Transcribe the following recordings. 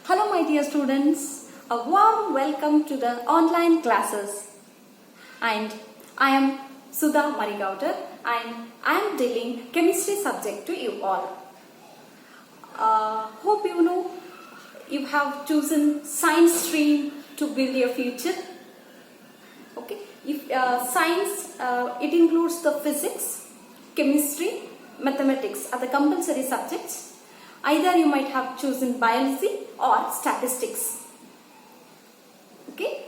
Hello my dear students, a warm welcome to the online classes. And I am Sudha Marigowder and I am dealing chemistry subject to you all. Hope you know you have chosen science stream to build your future. Okay, if science it includes the physics, chemistry, mathematics are the compulsory subjects. Either you might have chosen biology or statistics. Okay?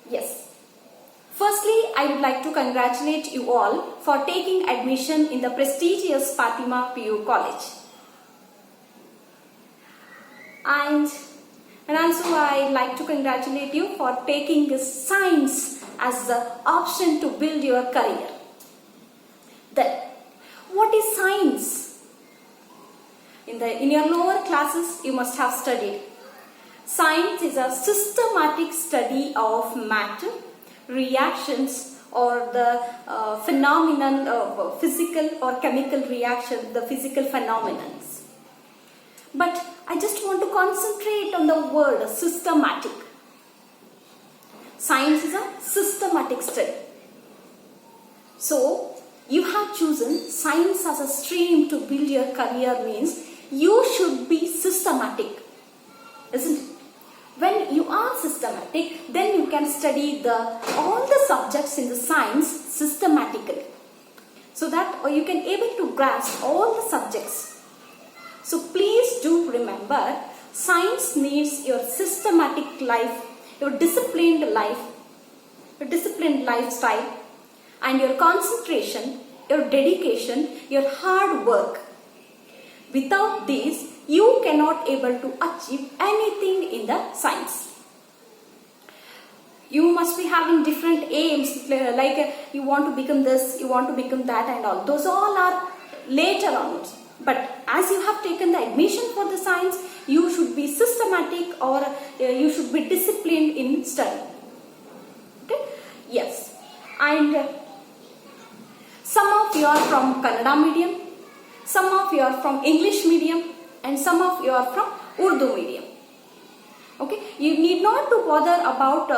Yes. Firstly, I would like to congratulate you all for taking admission in the prestigious Fatima PU College. And also I like to congratulate you for taking this science as the option to build your career. Then, what is science? In your lower classes, you must have studied. Science is a systematic study of matter, reactions, or the phenomenon of physical or chemical reaction, the physical phenomenon. But I just want to concentrate on the word systematic. Science is a systematic study. So, you have chosen science as a stream to build your career means you should be systematic, isn't it? When you are systematic, then you can study all the subjects in the science systematically, so that you can able to grasp all the subjects. So please do remember, science needs your systematic life, your disciplined life, your disciplined lifestyle, and your concentration, your dedication, your hard work. Without these, you cannot able to achieve anything in the science. You must be having different aims, like you want to become this, you want to become that and all. Those all are later on. But as you have taken the admission for the science, you should be systematic or you should be disciplined in study. Okay? Yes. And some of you are from Kannada medium, some of you are from English medium, and some of you are from Urdu medium. Okay, you need not to bother about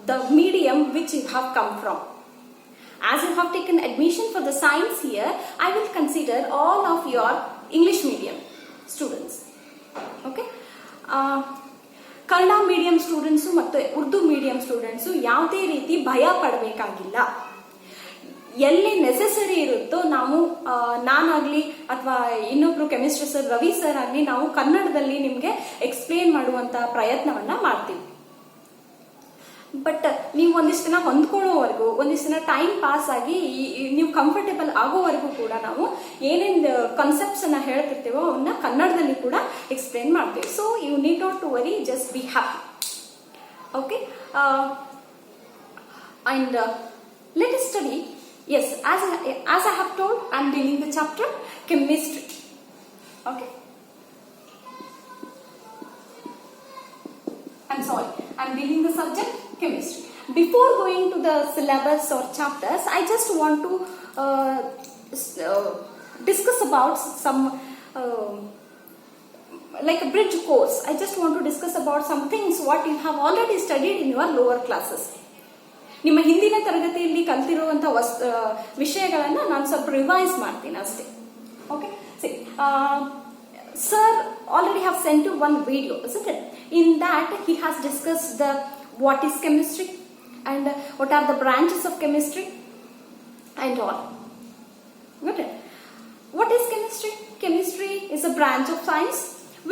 the medium which you have come from. As you have taken admission for the science here, I will consider all of your English medium students. Okay, Kannada medium students ಮತ್ತು Urdu medium students ಯಾವುದೇ ರೀತಿ ಭಯ ಪಡಬೇಕಾಗಿಲ್ಲ. ಎಲ್ಲಿ necessary ಇರುತ್ತೋ ನಾವು ನಾನಾಗ್ಲಿ ಅಥವಾ ಇನ್ನೊಬ್ರು chemistry sir Ravi sir ಆಗಲಿ ನಾವು ಕನ್ನಡದಲ್ಲಿ ನಿಮಗೆ ಎಕ್ಸ್ಪ್ಲೇನ್ ಮಾಡುವಂತ ಪ್ರಯತ್ನವನ್ನ ಮಾಡ್ತೀವಿ. ಬಟ್ ನೀವು ಒಂದಿಷ್ಟು ದಿನ ಹೊಂದ್ಕೊಳ್ಳೋವರೆಗೂ, ಒಂದಿಷ್ಟು ದಿನ ಟೈಮ್ ಪಾಸ್ ಆಗಿ ನೀವು ಕಂಫರ್ಟೇಬಲ್ ಆಗೋವರೆಗೂ ಕೂಡ ನಾವು ಏನೇನು ಕಾನ್ಸೆಪ್ಟ್ಸ್ ಅನ್ನ ಹೇಳ್ತಿರ್ತೀವೋ ಅವನ್ನ ಕನ್ನಡದಲ್ಲಿ ಕೂಡ ಎಕ್ಸ್ಪ್ಲೇನ್ ಮಾಡ್ತೀವಿ. So you need not to worry, just be happy. Okay, and let us study. Yes, as I have told, I am dealing the chapter chemistry. Okay. I'm sorry, I am dealing the subject chemistry. Before going to the syllabus or chapters, I just want to discuss about some like a bridge course. I just want to discuss about some things what you have already studied in your lower classes. ನಿಮ್ಮ ಹಿಂದಿನ ತರಗತಿಯಲ್ಲಿ ಕಲಿತಿರುವಂತಹ ವಿಷಯಗಳನ್ನು ನಾನು ಸ್ವಲ್ಪ revise ಮಾಡ್ತೀನಿ ಅಷ್ಟೇ. Okay, sir already have sent you one video, isn't it? In that he has discussed the what is chemistry and what are the branches of chemistry and all. Got it? What is chemistry? Chemistry is a branch of science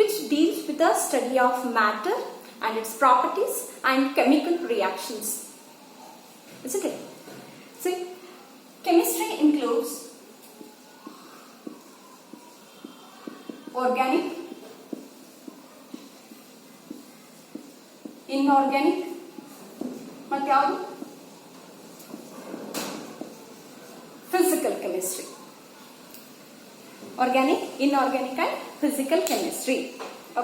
which deals with the study of matter and its properties and chemical reactions. Isn't it? See, chemistry includes organic, inorganic, ಮತ್ತೆ ಯಾವುದು? Physical chemistry. Organic, inorganic and physical chemistry.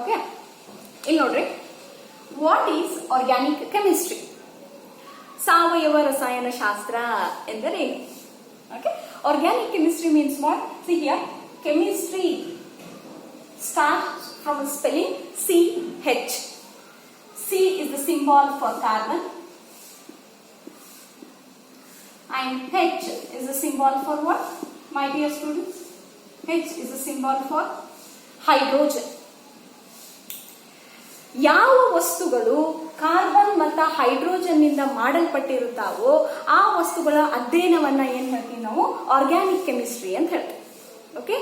Okay? ಇಲ್ಲಿ ನೋಡ್ರಿ, what is organic chemistry? ಸಾವಯವ ರಸಾಯನ ಶಾಸ್ತ್ರ ಎಂದರೇನು? Okay, organic chemistry means what? See here, chemistry starts from spelling CH. C is the symbol for carbon, and H is the symbol for what, my dear students? H is the symbol for hydrogen. ಯಾವ ವಸ್ತುಗಳು carbon ಮತ್ತು hydrogen ನಿಂದ ಮಾಡಲ್ಪಟ್ಟಿರುತ್ತಾವೋ ಆ ವಸ್ತುಗಳ ಅಧ್ಯಯನವನ್ನ ಏನ್ ಹೇಳ್ತೀವಿ ನಾವು organic chemistry ಅಂತ ಹೇಳ್ತೀವಿ. Okay,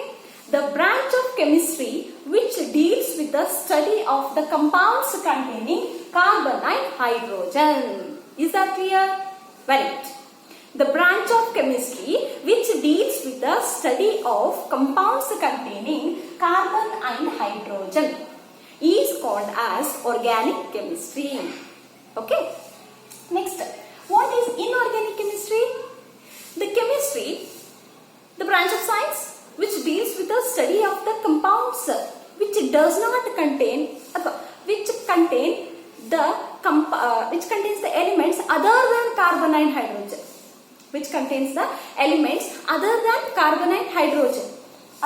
the branch of chemistry which deals with the study of the compounds containing carbon and hydrogen. Is that clear? Very good. The branch of chemistry which deals with the study of compounds containing carbon and hydrogen is called as organic chemistry. Okay. Next, what is inorganic chemistry? The chemistry, the branch of science which deals with the study of the compounds which does not contain, which contains the elements other than carbon and hydrogen. Which contains the elements other than carbon and hydrogen.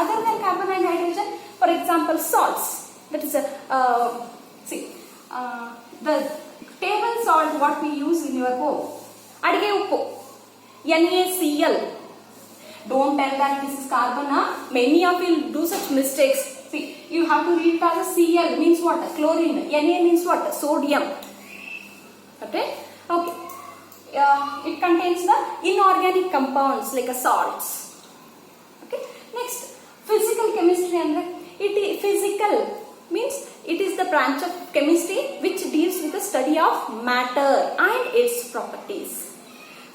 Other than carbon and hydrogen, for example, salts. That is the table salt what we use in your home. Adige uppu, NaCl. Don't tell that this is carbon. Many of you do such mistakes. See, you have to read it as a Cl means what? Chlorine. Na means what? Sodium. Okay. Okay. It contains the inorganic compounds like salts. Okay. Next, physical chemistry. It is physical means it is the branch of chemistry which deals with the study of matter and its properties.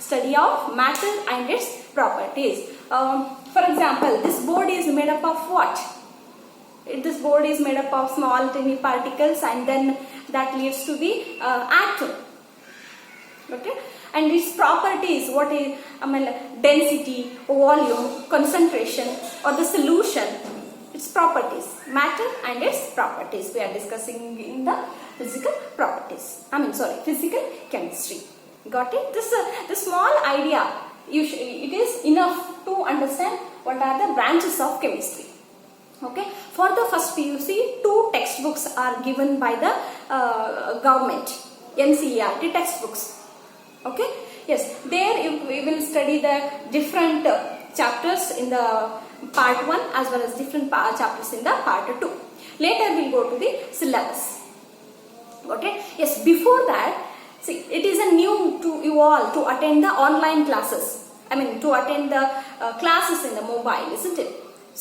Study of matter and its properties. For example, this board is made up of what? This board is made up of small tiny particles, and then that leads to the atom. Okay, and its properties, what is density, volume, concentration, or the solution. Its properties, matter and its properties. We are discussing in the physical properties. Physical chemistry. Got it? This small idea, it is enough to understand what are the branches of chemistry. Okay. For the first PUC, 2 textbooks are given by the government, NCERT textbooks. Okay. Yes. There we will study the different chapters in the part 1 as well as different chapters in the part 2. Later we will go to the syllabus. Okay. Yes. Before that, see, it is a new to you all to attend the online classes. To attend the classes in the mobile, isn't it?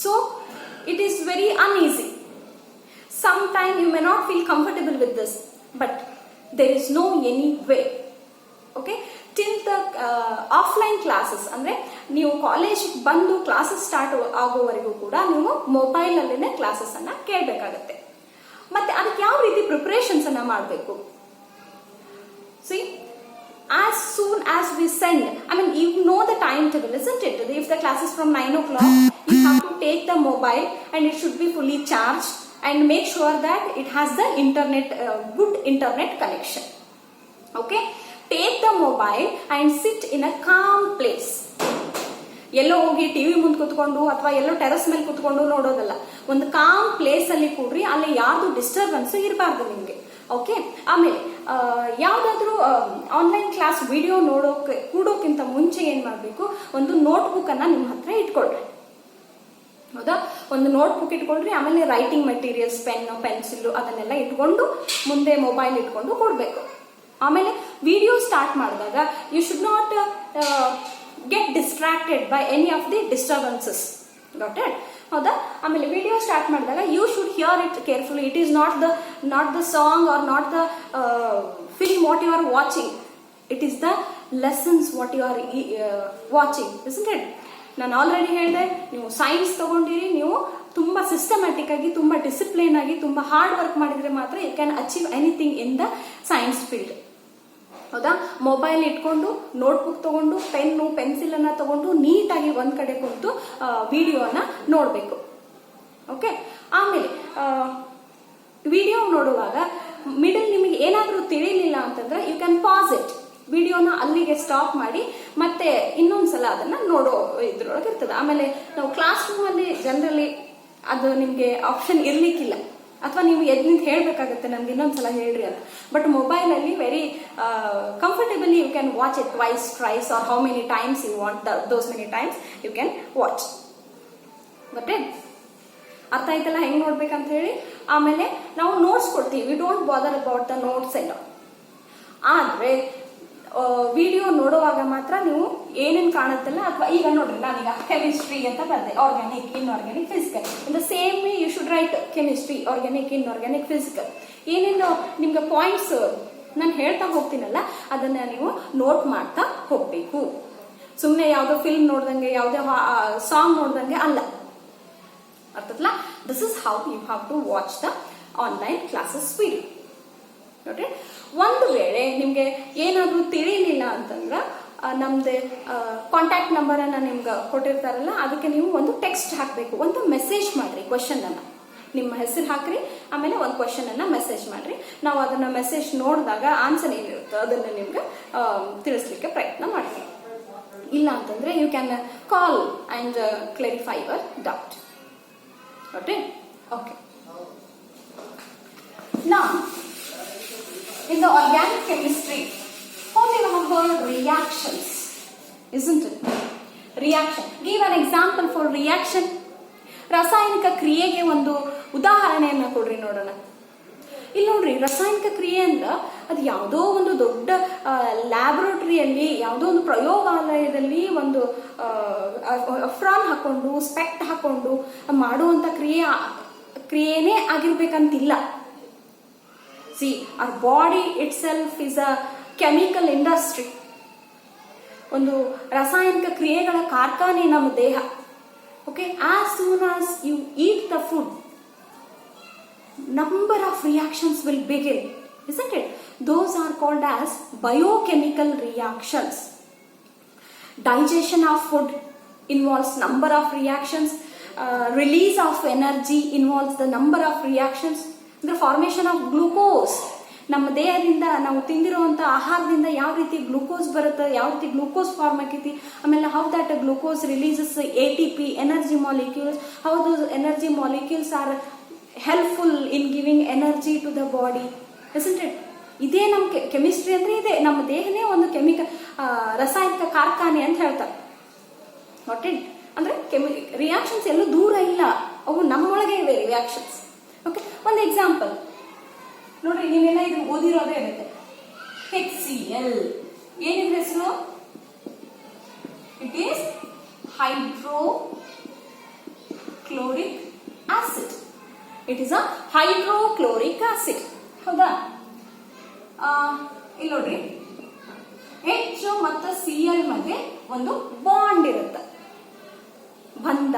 So it is very uneasy. Sometimes you may not feel comfortable with this, but there is no any way. Okay. Till the offline classes, ಅಂದ್ರೆ ನೀವು college ಬಂದು classes start ಆಗೋವರೆಗೂ ಕೂಡ ನೀವು mobile ಅಲ್ಲೇನೆ classes ಅನ್ನ ಕೇಳಬೇಕಾಗತ್ತೆ. ಮತ್ತೆ ಅದಕ್ಕೆ ಯಾವ ರೀತಿ ಪ್ರಿಪರೇಷನ್ಸ್ ಅನ್ನ ಮಾಡಬೇಕು? See, as soon as we send, you know the timetable, isn't it? If the class is from 9 o'clock, you have to take the mobile and it should be fully charged, and make sure that it has the internet, good internet connection. Okay. Take the mobile and sit in a calm place. ಎಲ್ಲೋ ಹೋಗಿ TV ಮುಂದೆ ಕುತ್ಕೊಂಡು ಅಥವಾ ಎಲ್ಲೋ terrace ಮೇಲೆ ಕುತ್ಕೊಂಡು ನೋಡೋದಲ್ಲ. ಒಂದು com place ಅಲ್ಲಿ ಕೂಡ್ರಿ, ಅಲ್ಲಿ ಯಾವ್ದು ಡಿಸ್ಟರ್ಬೆನ್ಸ್ ಇರಬಾರ್ದು ನಿಮ್ಗೆ. ಓಕೆ. ಆಮೇಲೆ ಯಾವ್ದಾದ್ರು ಆನ್ಲೈನ್ ಕ್ಲಾಸ್ ವಿಡಿಯೋ ಕೂಡೋಕ್ಕಿಂತ ಮುಂಚೆ ಏನ್ ಮಾಡ್ಬೇಕು, ಒಂದು ನೋಟ್ಬುಕ್ ಅನ್ನ ನಿಮ್ಮ ಹತ್ರ ಇಟ್ಕೊಳ್ರಿ. ಹೌದಾ? ಒಂದು ನೋಟ್ಬುಕ್ ಇಟ್ಕೊಳ್ರಿ. ಆಮೇಲೆ ರೈಟಿಂಗ್ ಮೆಟೀರಿಯಲ್ಸ್, ಪೆನ್, ಪೆನ್ಸಿಲ್ ಅದನ್ನೆಲ್ಲ ಇಟ್ಕೊಂಡು ಮುಂದೆ ಮೊಬೈಲ್ ಇಟ್ಕೊಂಡು ಕೊಡ್ಬೇಕು. ಆಮೇಲೆ ವಿಡಿಯೋ ಸ್ಟಾರ್ಟ್ ಮಾಡಿದಾಗ you should not get distracted by any of the disturbances. Got it? ಹೌದಾ? ಆಮೇಲೆ ವಿಡಿಯೋ ಸ್ಟಾರ್ಟ್ ಮಾಡಿದಾಗ you should hear it carefully. It is not the song or not the film what you are watching. It is the lessons what you are watching, isn't it? ನಾನು already ಹೇಳಿದೆ, ನೀವು science ತಗೊಂಡಿರಿ, ನೀವು ತುಂಬಾ systematic ಆಗಿ, ತುಂಬಾ discipline ಆಗಿ, ತುಂಬಾ hard work ಮಾಡಿದ್ರೆ ಮಾತ್ರ you can achieve anything in the science field. ಹೌದಾ? ಮೊಬೈಲ್ ಇಟ್ಕೊಂಡು, ನೋಟ್ಬುಕ್ ತಗೊಂಡು, ಪೆನ್ನು ಪೆನ್ಸಿಲ್ ಅನ್ನ ತಗೊಂಡು ನೀಟಾಗಿ ಒಂದ್ ಕಡೆ ಕುಂತು ವಿಡಿಯೋನ ನೋಡ್ಬೇಕು. ಓಕೆ. ಆಮೇಲೆ ವಿಡಿಯೋ ನೋಡುವಾಗ ಮಿಡಲ್ ನಿಮಗೆ ಏನಾದ್ರೂ ತಿಳಿಲಿಲ್ಲ ಅಂತಂದ್ರೆ ಯು ಕ್ಯಾನ್ ಪಾಸ್ ಇಟ್. ವಿಡಿಯೋನ ಅಲ್ಲಿಗೆ ಸ್ಟಾಪ್ ಮಾಡಿ ಮತ್ತೆ ಇನ್ನೊಂದ್ಸಲ ಅದನ್ನ ನೋಡೋ ಇದ್ರೊಳಗೆ ಇರ್ತದೆ. ಆಮೇಲೆ ನಾವು ಕ್ಲಾಸ್ ರೂಮ್ ಅಲ್ಲಿ ಜನರಲಿ ಅದು ನಿಮ್ಗೆ ಆಪ್ಷನ್ ಇರ್ಲಿಕ್ಕಿಲ್ಲ. ಅಥವಾ ನೀವು ಎದ್ದು ನಿಂತು ಹೇಳಬೇಕಾಗುತ್ತೆ ನಮ್ಗೆ ಇನ್ನೊಂದ್ಸಲ ಹೇಳ್ರಿ ಅಂತ. ಬಟ್ ಮೊಬೈಲಲ್ಲಿ very comfortably you can watch it twice thrice or how many times you want those many times you can watch. But ಅರ್ಥ ಆಯ್ತಲ್ಲ ಹೆಂಗ್ ನೋಡ್ಬೇಕಂತ ಹೇಳಿ. ಆಮೇಲೆ ನಾವು ನೋಟ್ಸ್ ಕೊಡ್ತೀವಿ, we don't bother about the notes ಎಲ್ಲ. ಆದ್ರೆ ವಿಡಿಯೋ ನೋಡುವಾಗ ಮಾತ್ರ ನೀವು ಏನೇನು ಕಾಣುತ್ತಲ್ಲ, ಅಥವಾ ಈಗ ನೋಡ್ರಿ ನಾನೀಗ ಕೆಮಿಸ್ಟ್ರಿ ಅಂತ ಬರ್ದೆ, organic, inorganic, physical. In the same way you should write chemistry, organic, inorganic, physical. ಏನೇನು ನಿಮ್ಗೆ ಪಾಯಿಂಟ್ಸ್ ನಾನು ಹೇಳ್ತಾ ಹೋಗ್ತೀನಲ್ಲ ಅದನ್ನ ನೀವು ನೋಟ್ ಮಾಡ್ತಾ ಹೋಗ್ಬೇಕು. ಸುಮ್ಮನೆ ಯಾವುದೋ ಫಿಲ್ಮ್ ನೋಡ್ದಂಗೆ, ಯಾವುದೇ ಸಾಂಗ್ ನೋಡ್ದಂಗೆ ಅಲ್ಲ. ಅರ್ಥಲ್ಲ? This is how you have to watch the online classes video. ನೋಡ್ರಿ, ಒಂದು ವೇಳೆ ನಿಮ್ಗೆ ಏನಾದ್ರೂ ತಿಳಿಲಿಲ್ಲ ಅಂತಂದ್ರ ನಮ್ದು ಕಾಂಟ್ಯಾಕ್ಟ್ ನಂಬರ್ ಅನ್ನ ನಿಮ್ಗೆ ಕೊಟ್ಟಿರ್ತಾರಲ್ಲ, ಅದಕ್ಕೆ ನೀವು ಒಂದು ಟೆಕ್ಸ್ಟ್ ಹಾಕಬೇಕು, ಒಂದು ಮೆಸೇಜ್ ಮಾಡ್ರಿ. ಕ್ವಶನ್ ಅನ್ನ ನಿಮ್ಮ ಹೆಸರು ಹಾಕ್ರಿ, ಆಮೇಲೆ ಒಂದು ಕ್ವಶನ್ ಅನ್ನ ಮೆಸೇಜ್ ಮಾಡ್ರಿ. ನಾವು ಅದನ್ನ ಮೆಸೇಜ್ ನೋಡಿದಾಗ ಆನ್ಸರ್ ಏನಿರುತ್ತೋ ಅದನ್ನ ನಿಮ್ಗೆ ತಿಳಿಸ್ಲಿಕ್ಕೆ ಪ್ರಯತ್ನ ಮಾಡ್ತೀವಿ. ಇಲ್ಲ ಅಂತಂದ್ರೆ you can call and clarify your doubt. Okay? Now, in the organic chemistry, how we have heard reactions, isn't it? Reaction. Give an example for reaction. ರಾಸಾಯನಿಕ ಕ್ರಿಯೆಗೆ ಒಂದು ಉದಾಹರಣೆಯನ್ನ ಕೊಡ್ರಿ ನೋಡೋಣ. ಇಲ್ಲಿ ನೋಡ್ರಿ, ರಾಸಾಯನಿಕ ಕ್ರಿಯೆ ಅಂದ್ರ ಅದು ಯಾವುದೋ ಒಂದು ದೊಡ್ಡ ಲ್ಯಾಬೊರೇಟರಿಯಲ್ಲಿ, ಯಾವುದೋ ಒಂದು ಪ್ರಯೋಗಾಲಯದಲ್ಲಿ ಒಂದು ಫ್ರಾನ್ ಹಾಕೊಂಡು ಸ್ಪೆಕ್ಟ್ ಹಾಕೊಂಡು ಮಾಡುವಂತ ಕ್ರಿಯೆನೇ ಆಗಿರ್ಬೇಕಂತಿಲ್ಲ. See, our body itself is a chemical industry. ಒಂದು ರಾಸಾಯನಿಕ ಕ್ರಿಯೆಗಳ ಕಾರ್ಖಾನೆ ನಮ್ಮ ದೇಹ. Okay, as soon as you eat the food, number of reactions will begin, isn't it? Those are called as biochemical reactions. Digestion of food involves number of reactions. Release of energy involves the number of reactions. The formation of glucose. ನಮ್ಮ ದೇಹದಿಂದ ನಾವು ತಿಂದಿರುವಂತ ಆಹಾರದಿಂದ ಯಾವ ರೀತಿ glucose ಬರುತ್ತೆ, ಯಾವ ರೀತಿ glucose form ಆಕೈತಿ, ಆಮೇಲೆ how that glucose releases ATP, energy molecules, how those energy molecules are helpful in giving energy to the body, isn't it? ಇದೇ ನಮ್ಮ ಕೆಮಿಸ್ಟ್ರಿ ಅಂದ್ರೆ ಇದೆ. ನಮ್ಮ ದೇಹನೇ ಒಂದು ರಾಸಾಯನಿಕ ಕಾರ್ಖಾನೆ ಅಂತ ಹೇಳ್ತಾರೆ. ಓಕೆ, ಅಂದ್ರೆ ರಿಯಾಕ್ಷನ್ಸ್ ಎಲ್ಲೂ ದೂರ ಇಲ್ಲ, ಅವು ನಮ್ಮೊಳಗೆ ಇವೆ ರಿಯಾಕ್ಷನ್ಸ್. ಓಕೆ, ಒಂದು ಎಕ್ಸಾಂಪಲ್ ನೋಡ್ರಿ, ನೀವೆಲ್ಲ ಇದು ಓದಿರೋದೇ ಇರುತ್ತೆ. HCl ಏನಿದೆ ಹೆಸರು? It is hydrochloric acid. It is a hydrochloric acid. ಹೌದಾ? ಇಲ್ಲಿ ನೋಡ್ರಿ, H ಮತ್ತು Cl ಮಧ್ಯೆ ಒಂದು ಬಾಂಡ್ ಇರುತ್ತೆ, ಬಂಧ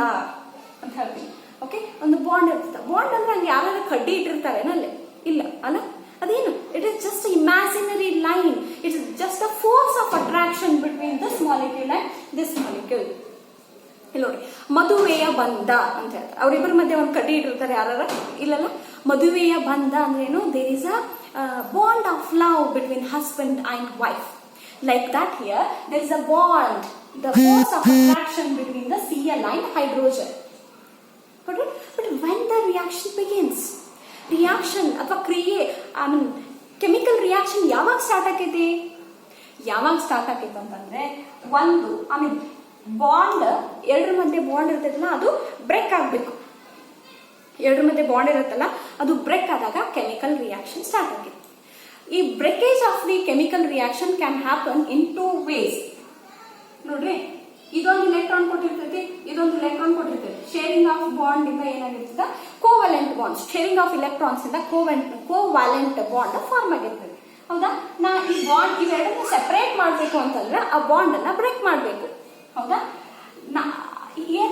ಅಂತ ಹೇಳ್ತೀವಿ. ಓಕೆ, ಒಂದು ಬಾಂಡ್ ಇರುತ್ತೆ. ಬಾಂಡ್ ಅಂದ್ರೆ ಹಂಗೆ ಯಾರು ಕಡ್ಡಿ ಇಟ್ಟಿರ್ತಾರೇನಲ್ಲಿ? ಇಲ್ಲ ಅಲ್ಲ, ಅದೇನು? It is just imaginary line. It is just a force of attraction between this molecule and this molecule. ಇಲ್ಲಿ ನೋಡಿ, ಮದುವೆಯ ಬಂಧ ಅಂತ ಹೇಳ್ತಾರೆ. ಅವರಿಬ್ಬರ ಮಧ್ಯೆ ಒಂದು ಕಡ್ಡಿ ಇಟ್ಟಿರ್ತಾರೆ ಯಾರ? ಇಲ್ಲಲ್ಲ. ಮದುವೆಯ ಬಂಧ ಅಂದ್ರೆ ಏನು? There is a bond of love between husband and wife. Like that here there is a bond, the force of attraction between the Cl and hydrogen. But when the reaction begins, reaction ಅಥವಾ ಕ್ರಿಯೆ, chemical reaction ಯಾವಾಗ start ಆಕೈತಿ? ಯಾವಾಗ start ಆಕೈತಿ ಅಂತಂದ್ರೆ, ಒಂದು bond, ಎರಡರ ಮಧ್ಯೆ ಬಾಂಡ್ ಇರ್ತೈತಲ್ಲ ಅದು ಬ್ರೇಕ್ ಆಗ್ಬೇಕು. ಎರಡರ ಮಧ್ಯೆ ಬಾಂಡ್ ಇರುತ್ತಲ್ಲ ಅದು ಬ್ರೇಕ್ ಆದಾಗ ಕೆಮಿಕಲ್ ರಿಯಾಕ್ಷನ್ ಸ್ಟಾರ್ಟ್ ಆಗಿದೆ. ಈ breakage of the chemical reaction can happen in 2 ways. ನೋಡ್ರಿ, ಇದೊಂದು ಇಲೆಕ್ಟ್ರಾನ್ ಕೊಟ್ಟಿರ್ತೈತಿ, ಇದೊಂದು ಇಲೆಕ್ಟ್ರಾನ್ ಕೊಟ್ಟಿರ್ತೈತಿ. ಶೇರಿಂಗ್ ಆಫ್ ಬಾಂಡ್ ಇಂದ ಏನಾಗಿರ್ತದ? Covalent bond. Sharing of electrons ಇಂದ ಕೋವ್ಯಾಲೆಂಟ್ ಬಾಂಡ್ ಫಾರ್ಮ್ ಆಗಿರ್ತದೆ. ಹೌದಾ? ನಾ ಈ ಬಾಂಡ್ ಇವೆರಡನ್ನ ಸೆಪರೇಟ್ ಮಾಡಬೇಕು ಅಂತಂದ್ರೆ ಆ ಬಾಂಡ್ ಅನ್ನ ಬ್ರೇಕ್ ಮಾಡಬೇಕು. ಹೌದಾ?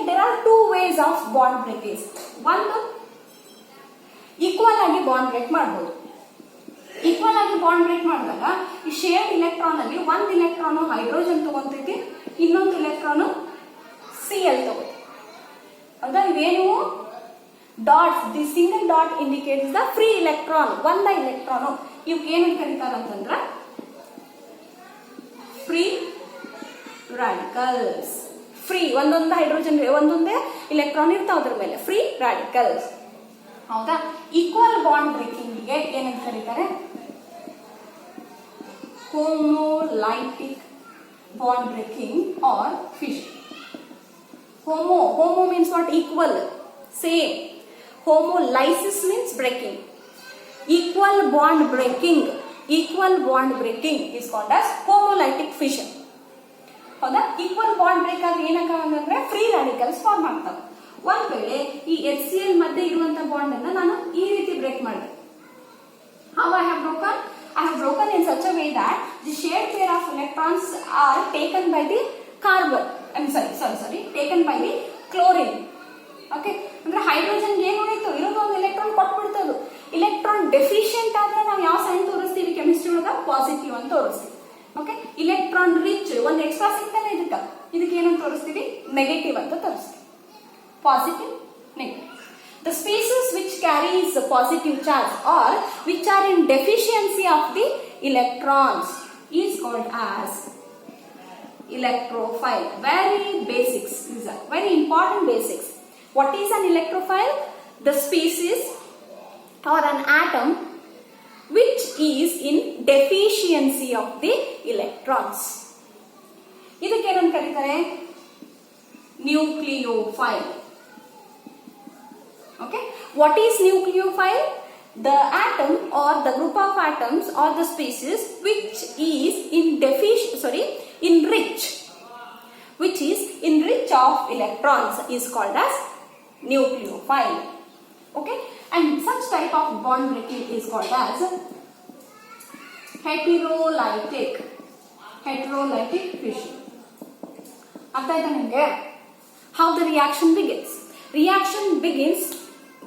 There are 2 ways of bond breakage. ಒಂದು, ಈಕ್ವಲ್ ಆಗಿ ಬಾಂಡ್ ಬ್ರೇಕ್ ಮಾಡಬಹುದು. ಈಕ್ವಲ್ ಆಗಿ ಬಾಂಡ್ ಬ್ರೇಕ್ ಮಾಡಿದಾಗ ಈ ಶೇರ್ಡ್ ಇಲೆಕ್ಟ್ರಾನ್ ಅಲ್ಲಿ ಒಂದು ಇಲೆಕ್ಟ್ರಾನ್ ಹೈಡ್ರೋಜನ್ ತಗೊಂತೈತಿ, ಇನ್ನೊಂದು ಇಲೆಕ್ಟ್ರಾನ್ Cl ತಗೋತಿ. ಹೌದಾ? ಇವೇನು dots, the single dot indicates the free electron, ಒಂದ ಇಲೆಕ್ಟ್ರಾನ್. ಇವಕ್ಕೆ ಏನಂತ ಕರೀತಾರಂತಂದ್ರ ಫ್ರೀ ರಾಡಿಕಲ್ಸ್. ಫ್ರೀ, ಒಂದೊಂದು ಹೈಡ್ರೋಜನ್, ಒಂದೊಂದೇ ಇಲೆಕ್ಟ್ರಾನ್ ಇರ್ತಾವ ಅದ್ರ ಮೇಲೆ, ಫ್ರೀ ರಾಡಿಕಲ್ಸ್. ಹೌದಾ? ಈಕ್ವಲ್ ಬಾಂಡ್ ಬ್ರೇಕಿಂಗ್ ಗೆ ಏನಂತ ಕರೀತಾರೆ? Homolytic bond breaking or fission. Homo means what? Equal, same. Homolysis means breaking. Equal bond breaking is called as homolytic fission. ಹೌದಾ? ಈಕ್ವಲ್ ಬಾಂಡ್ ಬ್ರೇಕ್ ಆದ್ರೆ ಏನಾಗಂದ್ರೆ ಫ್ರೀ ರಾಡಿಕಲ್ಸ್ ಫಾರ್ಮ್ ಆಗ್ತವೆ. ಒಂದ್ ವೇಳೆ ಈ HCl ಮಧ್ಯೆ ಇರುವಂತ ಬಾಂಡ್ ಅನ್ನ ನಾನು ಈ ರೀತಿ ಬ್ರೇಕ್ ಮಾಡಿದೆ. How I have broken? I have broken in such a way that the shared pair of electrons are taken by the carbon. taken by the chlorine. Okay, ಅಂದ್ರೆ ಹೈಡ್ರೋಜನ್ ಏನು ಹೋಯ್ತು, ಇರೋದು ಒಂದು ಎಲೆಕ್ಟ್ರಾನ್ ಕೊಟ್ಬಿಡ್ತದು. ಇಲೆಕ್ಟ್ರಾನ್ ಡೆಫಿಷಿಯಂಟ್ ಆದ್ರೆ ನಾವು ಯಾವ sign ತೋರಿಸ್ತೀವಿ chemistry ಒಳಗ? ಪಾಸಿಟಿವ್ ಅಂತ ತೋರಿಸ್ತೀವಿ. ಓಕೆ, ಇಲೆಕ್ಟ್ರಾನ್ ರಿಚ್ ಒಂದು ಎಕ್ಸ್ಟ್ರಾ ಸಿಗ್ತಾನೆ ಇದಕ್ಕೆ ಏನಂತ ತೋರಿಸ್ತೀವಿ? ನೆಗೆಟಿವ್ ಅಂತ ತೋರಿಸ್ತೀವಿ. Positive, negative. The species which carries a positive charge or which are in deficiency of the electrons is called as electrophile. Very basics, these are very important basics. What is an electrophile? The species or an atom which is in deficiency of the electrons. ಇದಕ್ಕೆ ಏನಂತ ಕರೀತಾರೆ? Nucleophile. Okay, what is nucleophile? The atom or the group of atoms or the species which is enriched of electrons is called as nucleophile. Okay, and such type of bond breaking is called as heterolytic fission. ಅರ್ಥ ಆಯ್ತಾ ನಿಮಗೆ? How the reaction begins? Reaction begins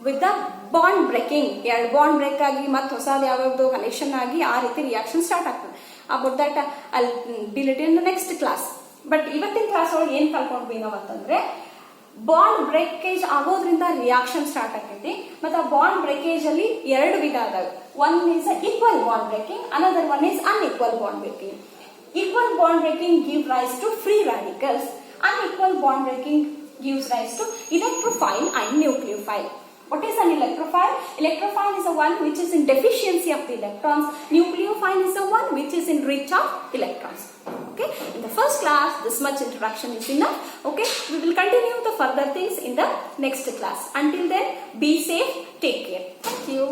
with the bond breaking. ಎರಡು bond break ಆಗಿ ಮತ್ತೆ ಹೊಸದು ಯಾವ್ಯಾವ್ದು connection ಆಗಿ ಆ ರೀತಿ ರಿಯಾಕ್ಷನ್ ಸ್ಟಾರ್ಟ್ ಆಗ್ತದೆ. About that I'll deal it in the next class. But ಇವತ್ತಿನ ಕ್ಲಾಸ್ ಒಳಗೆ ಏನ್ ಕಲ್ಕೊಂಡ್ವಿ ನಾವು ಅಂತಂದ್ರೆ, ಬಾಂಡ್ ಬ್ರೇಕೇಜ್ ಆಗೋದ್ರಿಂದ ರಿಯಾಕ್ಷನ್ ಸ್ಟಾರ್ಟ್ ಆಗ್ತೈತಿ. ಮತ್ತೆ ಆ ಬಾಂಡ್ ಬ್ರೇಕೇಜ್ ಅಲ್ಲಿ ಎರಡು ವಿಧ ಅದಾವೆ. One is equal bond breaking, another one is unequal bond breaking. Equal bond breaking give rise to free radicals. Unequal bond breaking gives rise to electrophile and nucleophile. What is an electrophile? Electrophile is the one which is in deficiency of the electrons. Nucleophile is the one which is in rich of electrons. Okay, in the first class this much introduction is enough. Okay, we will continue the further things in the next class. Until then, be safe, take care. Thank you.